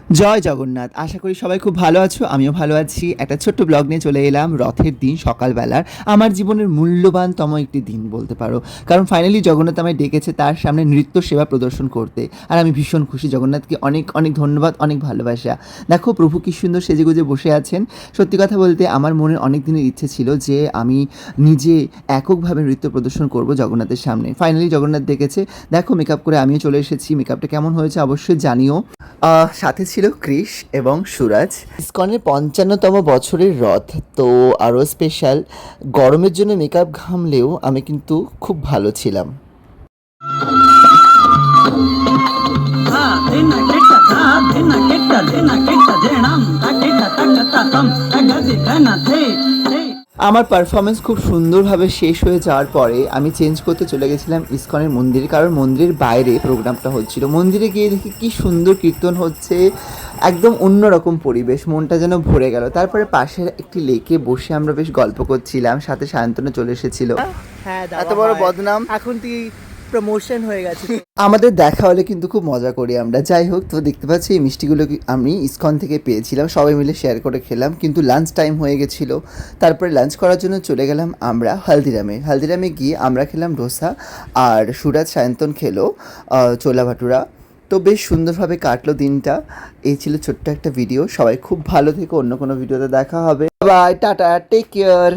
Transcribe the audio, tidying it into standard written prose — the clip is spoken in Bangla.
জয় জগন্নাথ। আশা করি সবাই খুব ভালো আছো, আমিও ভালো আছি। একটা ছোট্ট ব্লগ নিয়ে চলে এলাম রথের দিন সকালবেলার। আমার জীবনের মূল্যবানতম একটি দিন বলতে পারো, কারণ ফাইনালি জগন্নাথ আমায় ডেকেছে তার সামনে নৃত্য সেবা প্রদর্শন করতে। আর আমি ভীষণ খুশি। জগন্নাথকে অনেক অনেক ধন্যবাদ, অনেক ভালোবাসা। দেখো প্রভু কী সুন্দর সেজেগুজে বসে আছেন। সত্যি কথা বলতে আমার মনের অনেক দিনের ইচ্ছে ছিল যে আমি নিজে এককভাবে নৃত্য প্রদর্শন করব জগন্নাথের সামনে। ফাইনালি জগন্নাথ ডেকেছে। দেখো মেকআপ করে আমিও চলে এসেছি। মেকআপটা কেমন হয়েছে অবশ্যই জানিও। সাথে ছিল ক্রিশ এবং সুরাজ। ইসকনের ৫৫তম বছরের রথ, তো আরও স্পেশাল। গরমের জন্য মেকআপ ঘামলেও আমি কিন্তু খুব ভালো ছিলাম। আমার পারফরমেন্স খুব সুন্দরভাবে শেষ হয়ে যাওয়ার পরে আমি চেঞ্জ করতে চলে গেছিলাম ইসকনের মন্দিরে, কারণ মন্দিরের বাইরে প্রোগ্রামটা হচ্ছিল। মন্দিরে গিয়ে দেখি কী সুন্দর কীর্তন হচ্ছে, একদম অন্যরকম পরিবেশ, মনটা যেন ভরে গেল। তারপরে পাশের একটি লেকে বসে আমরা বেশ গল্প করছিলাম, সাথে সায়ন্তনও চলে এসেছিল। হ্যাঁ এত বড় বদনাম এখন তুই প্রমোশন হয়ে গেছে। আমাদের দেখা হলে কিন্তু খুব মজা করি আমরা। যাই হোক, তো দেখতে পাচ্ছি এই মিষ্টিগুলো আমি ইসকন থেকে পেয়েছিলাম, সবাই মিলে শেয়ার করে খেলাম। কিন্তু লাঞ্চ টাইম হয়ে গেছিলো, তারপরে লাঞ্চ করার জন্য চলে গেলাম আমরা হালদিরামে গিয়ে আমরা খেলাম ডোসা, আর সুরাজ সায়ন্তন খেলো ছোলা ভাটুরা। তো বেশ সুন্দরভাবে কাটলো দিনটা। এই ছিল ছোট্ট একটা ভিডিও। সবাই খুব ভালো থেকো, অন্য কোনো ভিডিওতে দেখা হবে। Bye, tata, take care.